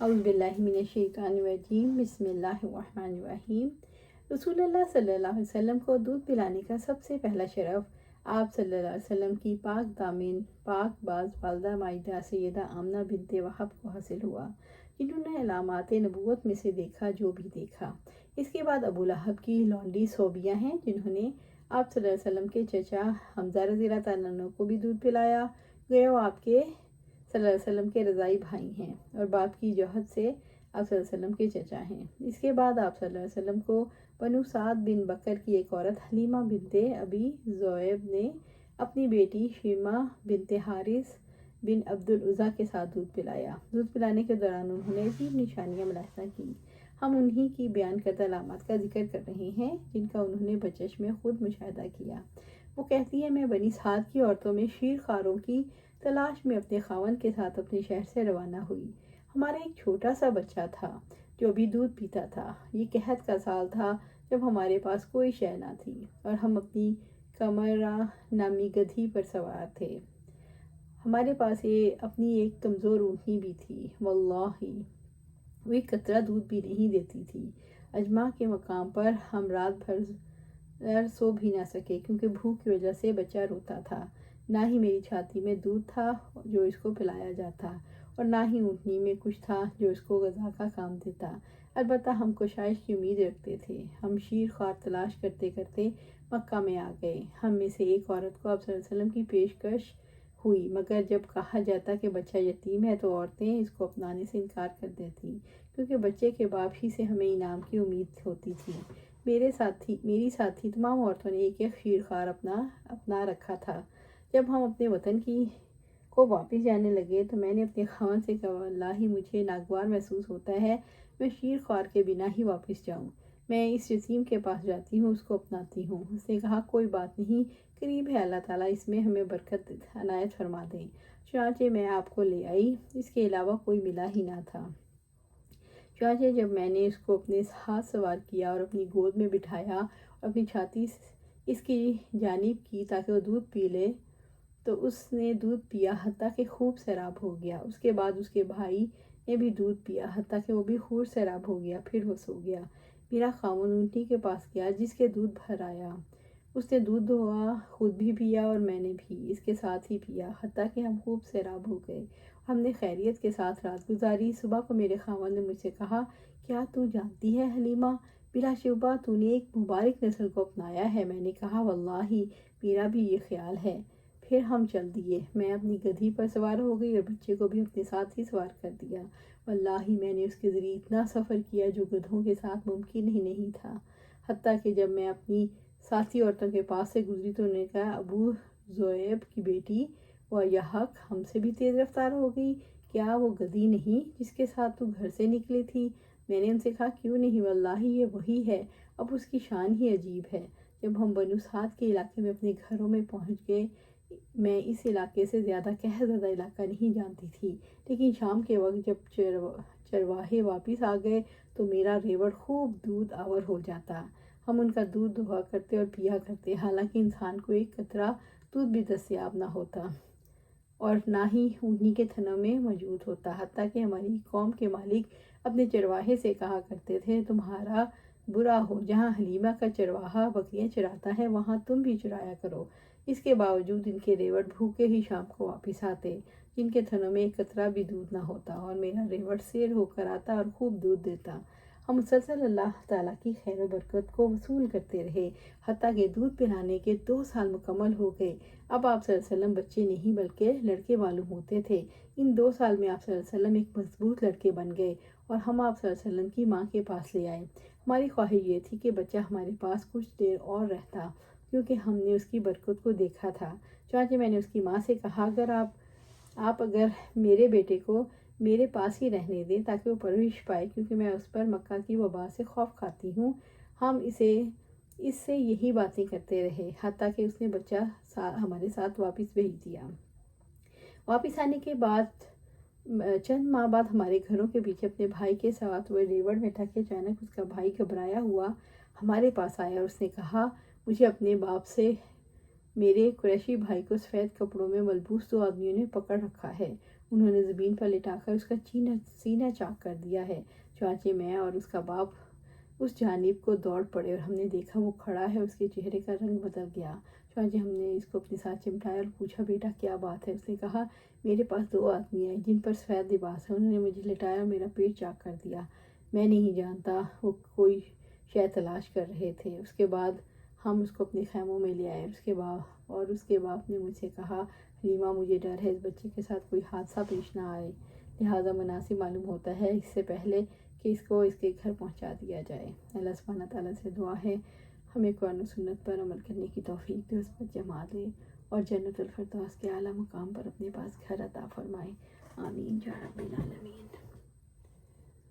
اعوذ باللہ من الشیطان الرجیم، بسم اللہ الرحمن الرحیم۔ رسول اللہ صلی اللہ علیہ وسلم کو دودھ پلانے کا سب سے پہلا شرف آپ صلی اللہ علیہ وسلم کی پاک دامن پاک باز والدہ ماجدہ سیدہ آمنہ بنت وہب کو حاصل ہوا، جنہوں نے علامات نبوت میں سے دیکھا جو بھی دیکھا۔ اس کے بعد ابو لہب کی لونڈی صوبیہ ہیں، جنہوں نے آپ صلی اللہ علیہ وسلم کے چچا حمزہ رضی اللہ تعالیٰ عنہ کو بھی دودھ پلایا گیا، وہ آپ کے صلی اللہ علیہ وسلم کے رضائی بھائی ہیں اور باپ کی جہت سے آپ صلی اللہ علیہ وسلم کے چچا ہیں۔ اس کے بعد آپ صلی اللہ علیہ وسلم کو بنو سعد بن بکر کی ایک عورت حلیمہ بنت ابی ذؤیب نے اپنی بیٹی شیمہ بنت حارث بن عبد العزیٰ کے ساتھ دودھ پلایا۔ دودھ پلانے کے دوران انہوں نے عجیب نشانیاں ملاحظہ کی۔ ہم انہی کی بیان کردہ علامات کا ذکر کر رہے ہیں جن کا انہوں نے بچش میں خود مشاہدہ کیا۔ وہ کہتی ہے، میں بنی سعد کی عورتوں میں شیر خواروں کی تلاش میں اپنے خاوند کے ساتھ اپنے شہر سے روانہ ہوئی۔ ہمارا ایک چھوٹا سا بچہ تھا جو ابھی دودھ پیتا تھا۔ یہ قحط کا سال تھا جب ہمارے پاس کوئی شے نہ تھی اور ہم اپنی کمرہ نامی گدھی پر سوار تھے۔ ہمارے پاس اپنی ایک کمزور اونٹنی بھی تھی، واللہ وہ ایک قطرہ دودھ بھی نہیں دیتی تھی۔ اجماع کے مقام پر ہم رات بھر سو بھی نہ سکے کیونکہ بھوک کی وجہ سے بچہ روتا تھا۔ نہ ہی میری چھاتی میں دودھ تھا جو اس کو پلایا جاتا اور نہ ہی اونٹنی میں کچھ تھا جو اس کو غذا کا کام دیتا۔ البتہ ہم کوشش کی امید رکھتے تھے۔ ہم شیر خوار تلاش کرتے کرتے مکہ میں آ گئے۔ ہم میں سے ایک عورت کو آپ صلی اللہ علیہ وسلم کی پیشکش ہوئی، مگر جب کہا جاتا کہ بچہ یتیم ہے تو عورتیں اس کو اپنانے سے انکار کر دیتی کیونکہ بچے کے باپ ہی سے ہمیں انعام کی امید ہوتی تھی۔ میری ساتھی تمام عورتوں نے ایک ایک شیر خوار اپنا رکھا تھا۔ جب ہم اپنے وطن کو واپس جانے لگے تو میں نے اپنے خاوند سے کہا، واللہ مجھے ناگوار محسوس ہوتا ہے، میں شیر خوار کے بنا ہی واپس جاؤں۔ میں اس یتیم کے پاس جاتی ہوں، اس کو اپناتی ہوں۔ اس نے کہا، کوئی بات نہیں، قریب ہے، اللہ تعالیٰ اس میں ہمیں برکت عنایت فرما دیں۔ چنانچہ میں آپ کو لے آئی، اس کے علاوہ کوئی ملا ہی نہ تھا۔ چنانچہ جب میں نے اس کو اپنے ہاتھ سوار کیا اور اپنی گود میں بٹھایا اور اپنی چھاتی اس کی جانب کی تاکہ وہ دودھ پی لے تو اس نے دودھ پیا حتیٰ کہ خوب سیراب ہو گیا۔ اس کے بعد اس کے بھائی نے بھی دودھ پیا حتیٰ کہ وہ بھی خوب سیراب ہو گیا، پھر وہ سو گیا۔ میرا خاوند اونٹنی کے پاس گیا جس کے دودھ بھر آیا، اس نے دودھ دھوا، خود بھی پیا اور میں نے بھی اس کے ساتھ ہی پیا حتیٰ کہ ہم خوب سیراب ہو گئے۔ ہم نے خیریت کے ساتھ رات گزاری۔ صبح کو میرے خاوند نے مجھ سے کہا، کیا تو جانتی ہے حلیمہ، بلا شبہ تو نے ایک مبارک نسل کو اپنایا ہے۔ میں نے کہا، واللہ میرا بھی یہ خیال ہے۔ پھر ہم چل دیے۔ میں اپنی گدھی پر سوار ہو گئی اور بچے کو بھی اپنے ساتھ ہی سوار کر دیا۔ واللہ میں نے اس کے ذریعے اتنا سفر کیا جو گدھوں کے ساتھ ممکن ہی نہیں تھا۔ حتیٰ کہ جب میں اپنی ساتھی عورتوں کے پاس سے گزری تو انہوں نے کہا، ابو ذؤیب کی بیٹی ویحک ہم سے بھی تیز رفتار ہو گئی، کیا وہ گدھی نہیں جس کے ساتھ تو گھر سے نکلی تھی؟ میں نے ان سے کہا، کیوں نہیں، واللہ یہ وہی ہے، اب اس کی شان ہی عجیب ہے۔ جب ہم بنو سعد کے علاقے میں اپنے گھروں میں پہنچ گئے، میں اس علاقے سے زیادہ قحط زدہ علاقہ نہیں جانتی تھی، لیکن شام کے وقت جب چرواہے واپس آ گئے تو میرا ریوڑ خوب دودھ آور ہو جاتا۔ ہم ان کا دودھ دہا کرتے اور پیا کرتے، حالانکہ انسان کو ایک قطرہ دودھ بھی دستیاب نہ ہوتا اور نہ ہی اونٹنی کے تھنوں میں موجود ہوتا۔ حتیٰ کہ ہماری قوم کے مالک اپنے چرواہے سے کہا کرتے تھے، تمہارا برا ہو، جہاں حلیمہ کا چرواہا بکریاں چراتا ہے وہاں تم بھی چرایا کرو۔ اس کے باوجود ان کے ریوڑ بھوکے ہی شام کو واپس آتے، جن کے تھنوں میں ایک قطرہ بھی دودھ نہ ہوتا، اور میرا ریوڑ سیر ہو کر آتا اور خوب دودھ دیتا۔ ہم مسلسل اللہ تعالیٰ کی خیر و برکت کو وصول کرتے رہے حتیٰ کہ دودھ پلانے کے 2 سال مکمل ہو گئے۔ اب آپ صلی اللہ علیہ وسلم بچے نہیں بلکہ لڑکے معلوم ہوتے تھے۔ ان 2 سال میں آپ صلی اللہ علیہ وسلم ایک مضبوط لڑکے بن گئے اور ہم آپ صلی اللہ علیہ وسلم کی ماں کے پاس لے آئے۔ ہماری خواہش یہ تھی کہ بچہ ہمارے پاس کچھ دیر اور رہتا کیونکہ ہم نے اس کی برکت کو دیکھا تھا۔ چنانچہ میں نے اس کی ماں سے کہا، اگر میرے بیٹے کو میرے پاس ہی رہنے دیں تاکہ وہ پرورش پائے، کیونکہ میں اس پر مکہ کی وبا سے خوف کھاتی ہوں۔ ہم اس سے یہی باتیں کرتے رہے حتیٰ کہ اس نے بچہ ہمارے ساتھ واپس بھیج دیا۔ واپس آنے کے بعد چند ماہ بعد ہمارے گھروں کے پیچھے اپنے بھائی کے ساتھ وہ ریوڑ میں تھا کہ اچانک اس کا بھائی گھبرایا ہوا ہمارے پاس آیا اور اس نے کہا، مجھے اپنے باپ سے میرے قریشی بھائی کو سفید کپڑوں میں ملبوس 2 آدمیوں نے پکڑ رکھا ہے انہوں نے زمین پر لٹا کر اس کا سینہ چاک کر دیا ہے۔ چنانچہ میں اور اس کا باپ اس جانب کو دوڑ پڑے اور ہم نے دیکھا وہ کھڑا ہے، اس کے چہرے کا رنگ بدل گیا۔ چنانچہ ہم نے اس کو اپنے ساتھ چمٹایا اور پوچھا بیٹا کیا بات ہے؟ اس نے کہا میرے پاس 2 آدمی آئے جن پر سفید لباس ہے، انہوں نے مجھے لٹایا اور میرا پیٹ چاک کر دیا، میں نہیں جانتا وہ کوئی شے تلاش کر رہے تھے۔ اس کے بعد ہم اس کو اپنے خیموں میں لے آئے۔ اس کے باپ نے مجھ سے کہا حلیمہ مجھے ڈر ہے اس بچے کے ساتھ کوئی حادثہ پیش نہ آئے، لہٰذا مناسب معلوم ہوتا ہے اس سے پہلے کہ اس کو اس کے گھر پہنچا دیا جائے۔ اللہ سبحانہ تعالیٰ سے دعا ہے ہمیں قرآن و سنت پر عمل کرنے کی توفیق دے، اس پر جما دے اور جنت الفردوس کے اعلیٰ مقام پر اپنے پاس گھر عطا فرمائے، آمین یا رب العالمین۔